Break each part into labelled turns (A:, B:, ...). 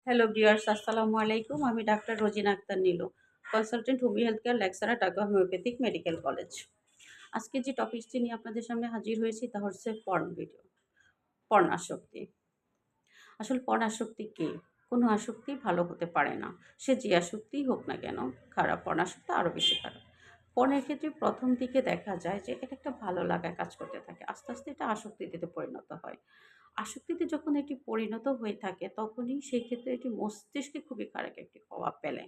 A: Hello viewers, আসসালামু আলাইকুম। আমি doctor Rojina Akter Nilu, consultant homeo health care lecturer, Dhaka homeopathic medical college. আজকে যে টপিকসটি নিয়ে আপনাদের সামনে হাজির হয়েছি তা হচ্ছে পর্ন ভিডিও, পর্ন আসক্তি। আসলে পর্ন আসক্তি কী? কোনো আসক্তি ভালো হতে পারে না। সে যে আসক্তিই হোক না কেন খারাপ, পর্ন আসক্তি আরও বেশি খারাপ। পর্নের ক্ষেত্রে প্রথম দিকে দেখা যায় যে এটা একটা ভালো লাগায় কাজ করতে থাকে। আস্তে, আস্তে এটা আসক্তিতে পরিণত হয়। আসক্তিতে যখন এটি পরিণত হয়ে থাকে তখনই সেই ক্ষেত্রে এটি মস্তিষ্কে খুবই খারাপ একটি প্রভাব ফেলে।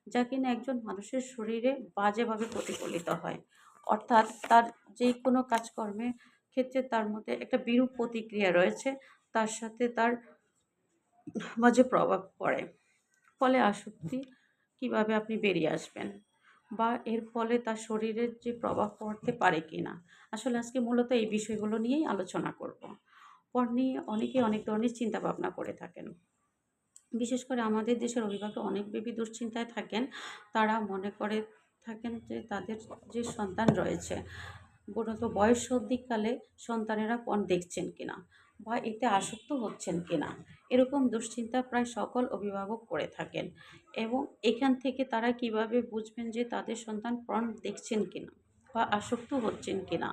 A: যা কিনা একজন মানুষের শরীরে বাজেভাবে প্রতিফলিত হয়। অর্থাৎ তার যেকোনো কাজকর্মের ক্ষেত্রে তার মধ্যে একটা বিরূপ প্রতিক্রিয়া রয়েছে। তার সাথে তার মাঝে প্রভাব পড়ে। ফলে আসক্তি কিভাবে আপনি বেরিয়ে আসবেন? বা এর ফলে তার শরীরের যে প্রভাব পড়তে পারে কিনা? আসলে আজকে মূলত এই বিষয়গুলো নিয়েই আলোচনা করব। পণ নিয়ে অনেকেই অনেক ধরনের চিন্তাভাবনা করে থাকেন। বিশেষ করে আমাদের দেশের অভিভাবক অনেক বেবি দুশ্চিন্তায় থাকেন। তারা মনে করে থাকেন যে তাদের যে সন্তান রয়েছে, মূলত বয়ঃসন্ধিকালে সন্তানেরা পণ দেখছেন কিনা বা এতে আসক্ত হচ্ছেন কিনা। এরকম দুশ্চিন্তা প্রায় সকল অভিভাবক করে থাকেন এবং এখান থেকে তারা কিভাবে বুঝবেন যে তাদের সন্তান পণ দেখছেন কিনা বা আসক্ত হচ্ছেন কিনা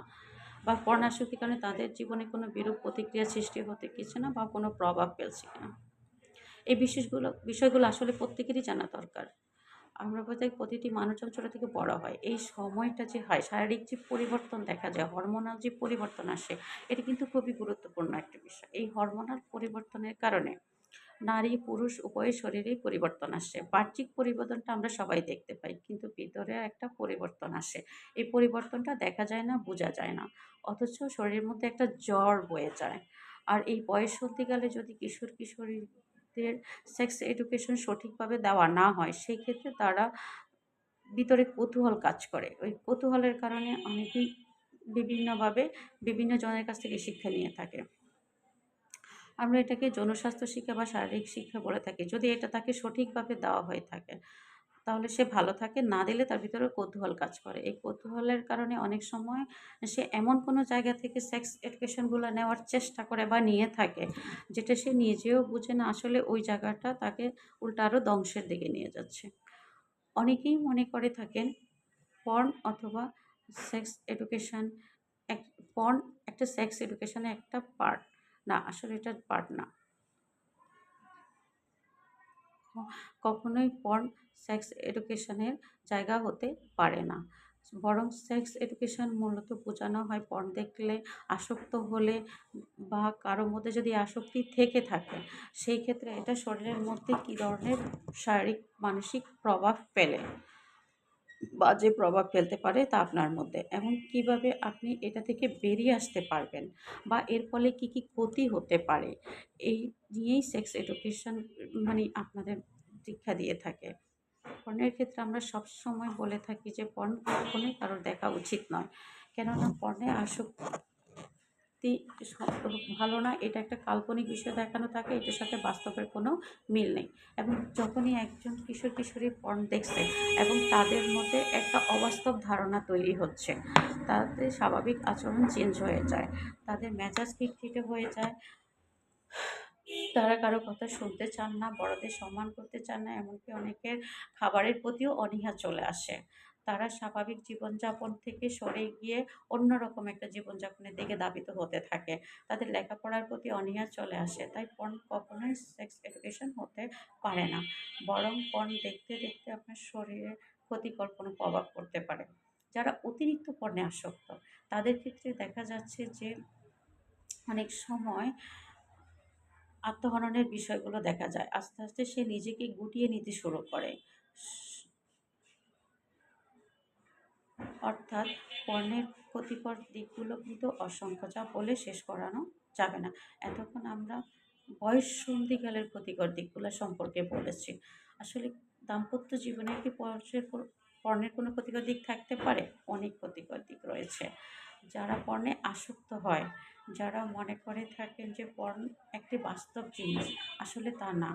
A: বা পণ আসক্তির কারণে তাদের জীবনে কোনো বিরূপ প্রতিক্রিয়া সৃষ্টি হতে কিছু না বা কোনো প্রভাব ফেলছে কিনা। এই বিষয়গুলো আসলে প্রত্যেকেরই জানা দরকার। আমরা বোধ হয় প্রতিটি মানুষ যখন ছোট থেকে বড় হয়, এই সময়টা যে হয়, শারীরিক যে পরিবর্তন দেখা যায়, হরমোনাল যে পরিবর্তন আসে, এটা কিন্তু খুবই গুরুত্বপূর্ণ একটা বিষয়। এই হরমোনাল পরিবর্তনের কারণে নারী পুরুষ উভয়ের শরীরেই পরিবর্তন আসে। বাহ্যিক পরিবর্তনটা আমরা সবাই দেখতে পাই, কিন্তু ভিতরে একটা পরিবর্তন আসে। এই পরিবর্তনটা দেখা যায় না, বোঝা যায় না। অথচ শরীরের মধ্যে একটা জ্বর বয়ে যায়। আর এই বয়ঃসন্ধিকালে যদি কিশোর-কিশোরীদের সেক্স এডুকেশন সঠিকভাবে দেওয়া না হয়, সেই ক্ষেত্রে তারা ভিতরে কৌতূহল কাজ করে। ওই কৌতূহলের কারণে অনেকেই বিভিন্নভাবে বিভিন্ন জনের কাছ থেকে শিক্ষা নিয়ে থাকে। আমরা এটাকে যৌনস্বাস্থ্য শিক্ষা বা শারীরিক শিক্ষা বলে থাকি। যদি এটা তাকে সঠিকভাবে দেওয়া হয়ে থাকে, তাহলে সে ভালো থাকে। না দিলে তার ভিতরে কৌতূহল কাজ করে। এই কৌতূহলের কারণে অনেক সময় সে এমন কোনো জায়গা থেকে সেক্স এডুকেশন গুলা নেওয়ার চেষ্টা করে বা নিয়ে থাকে, যেটা সে নিজেও বুঝে না আসলে ওই জায়গাটা তাকে উল্টা আরো ধ্বংসের দিকে নিয়ে যাচ্ছে। অনেকেই মনে করে থাকেন পর্ন অথবা সেক্স এডুকেশন এক পর্ন একটা সেক্স এডুকেশনের একটা পার্ট। না, আসলে এটা পার্ট না। কখনোই পর্ন সেক্স এডুকেশনের জায়গা হতে পারে না। বরং সেক্স এডুকেশন মূলত বোঝানো হয় পর্ন দেখলে, আসক্ত হলে বা কারো মধ্যে যদি আসক্তি থেকে থাকে, সেই ক্ষেত্রে এটা শরীরের মধ্যে কী ধরনের শারীরিক মানসিক প্রভাব ফেলে। বাজে প্রভাব ফেলতে পারে তা আপনার মধ্যে এবং কিভাবে আপনি এটা থেকে বেরিয়ে আসতে পারবেন বা এর ফলে কি, কি ক্ষতি হতে পারে, এই নিয়েই সেক্স এডুকেশন মানে আপনাদের শিক্ষা দিয়ে থাকে। পর্নের ক্ষেত্রে আমরা সবসময় বলে থাকি যে পর্ন কখনোই কারোর দেখা উচিত নয়। কেননা পর্নে তি স ভালো না, এটা একটা কাল্পনিক বিষয় দেখানো থাকে, এটার সাথে বাস্তবের কোনো মিল নেই। এবং যখনই একজন কিশোর-কিশোরী পর্ন দেখছে এবং তাদের মধ্যে একটা অবাস্তব ধারণা তৈরি হচ্ছে, তাদের স্বাভাবিক আচরণ চেঞ্জ হয়ে যায়। তাদের মেজাজ খিটখিটে হয়ে যায়। তারা কারো কথা শুনতে চান না, বড়দের সম্মান করতে চান না, এমনকি অনেকের খাবারের প্রতিও অনীহা চলে আসে। তারা স্বাভাবিক জীবনযাপন থেকে সরে গিয়ে অন্যরকম একটা জীবনযাপনের দিকে ধাবিত হতে থাকে। তাদের লেখাপড়ার প্রতি অনীহা চলে আসে। তাই পর্ন কখনোই সেক্স এডুকেশন হতে পারে না। বরং পর্ন দেখতে, দেখতে আপনার শরীরে ক্ষতিকর কোনো প্রভাব পড়তে পারে। যারা অতিরিক্ত পর্নে আসক্ত, তাদের ক্ষেত্রে দেখা যাচ্ছে যে অনেক সময় আত্মহননের বিষয়গুলো দেখা যায়। আস্তে, আস্তে সে নিজেকে গুটিয়ে নিতে শুরু করে। অর্থাৎ পণ্যের ক্ষতিকর দিকগুলো কিন্তু অসংখ্য, যা বলে শেষ করানো যাবে না। এতক্ষণ আমরা বয়ঃসন্ধিকালের ক্ষতিকর দিকগুলো সম্পর্কে বলেছি। আসলে দাম্পত্য জীবনে কি পর্নের কোনো ক্ষতিকর দিক থাকতে পারে? অনেক ক্ষতিকর দিক রয়েছে। যারা পর্নে আসক্ত হয়, যারা মনে করে থাকেন যে পর্ন একটি বাস্তব জিনিস, আসলে তা না।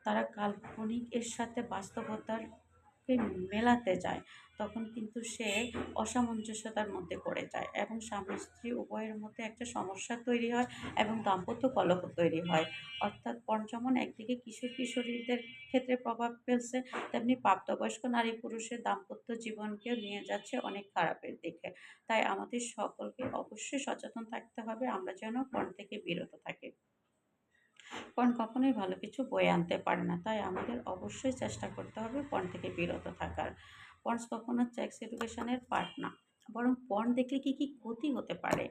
A: তারা কাল্পনিক এর সাথে বাস্তবতার সম্পর্কে মেলাতে যায়, তখন কিন্তু সে অসামঞ্জস্যতার মধ্যে পড়ে যায় এবং স্বামী স্ত্রী উভয়ের মধ্যে একটা সমস্যা তৈরি হয় এবং দাম্পত্য কলহ তৈরি হয়। অর্থাৎ পণ যেমন একদিকে কিশোর কিশোরীদের ক্ষেত্রে প্রভাব ফেলছে, তেমনি প্রাপ্তবয়স্ক নারী পুরুষের দাম্পত্য জীবনকেও নিয়ে যাচ্ছে অনেক খারাপের দিকে। তাই আমাদের সকলকে অবশ্যই সচেতন থাকতে হবে, আমরা যেন পণ থেকে বিরত থাকি। পণ কখনোই ভালো কিছু বয়ে আনতে পারে না। তাই আমাদের অবশ্যই চেষ্টা করতে হবে পণ থেকে বিরত থাকার। পর্ন কখনো সেক্স এডুকেশনের পার্ট না। বরং পর্ন দেখলে কি ক্ষতি হতে পারে,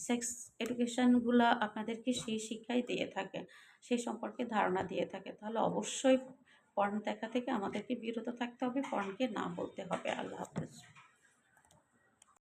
A: সেক্স এডুকেশনগুলা আপনাদেরকে সেই শিক্ষাই দিয়ে থাকে, সেই সম্পর্কে ধারণা দিয়ে থাকে। তাহলে অবশ্যই পর্ন দেখা থেকে আমাদেরকে বিরত থাকতে হবে, পর্নকে না বলতে হবে। আল্লাহ হাফেজ।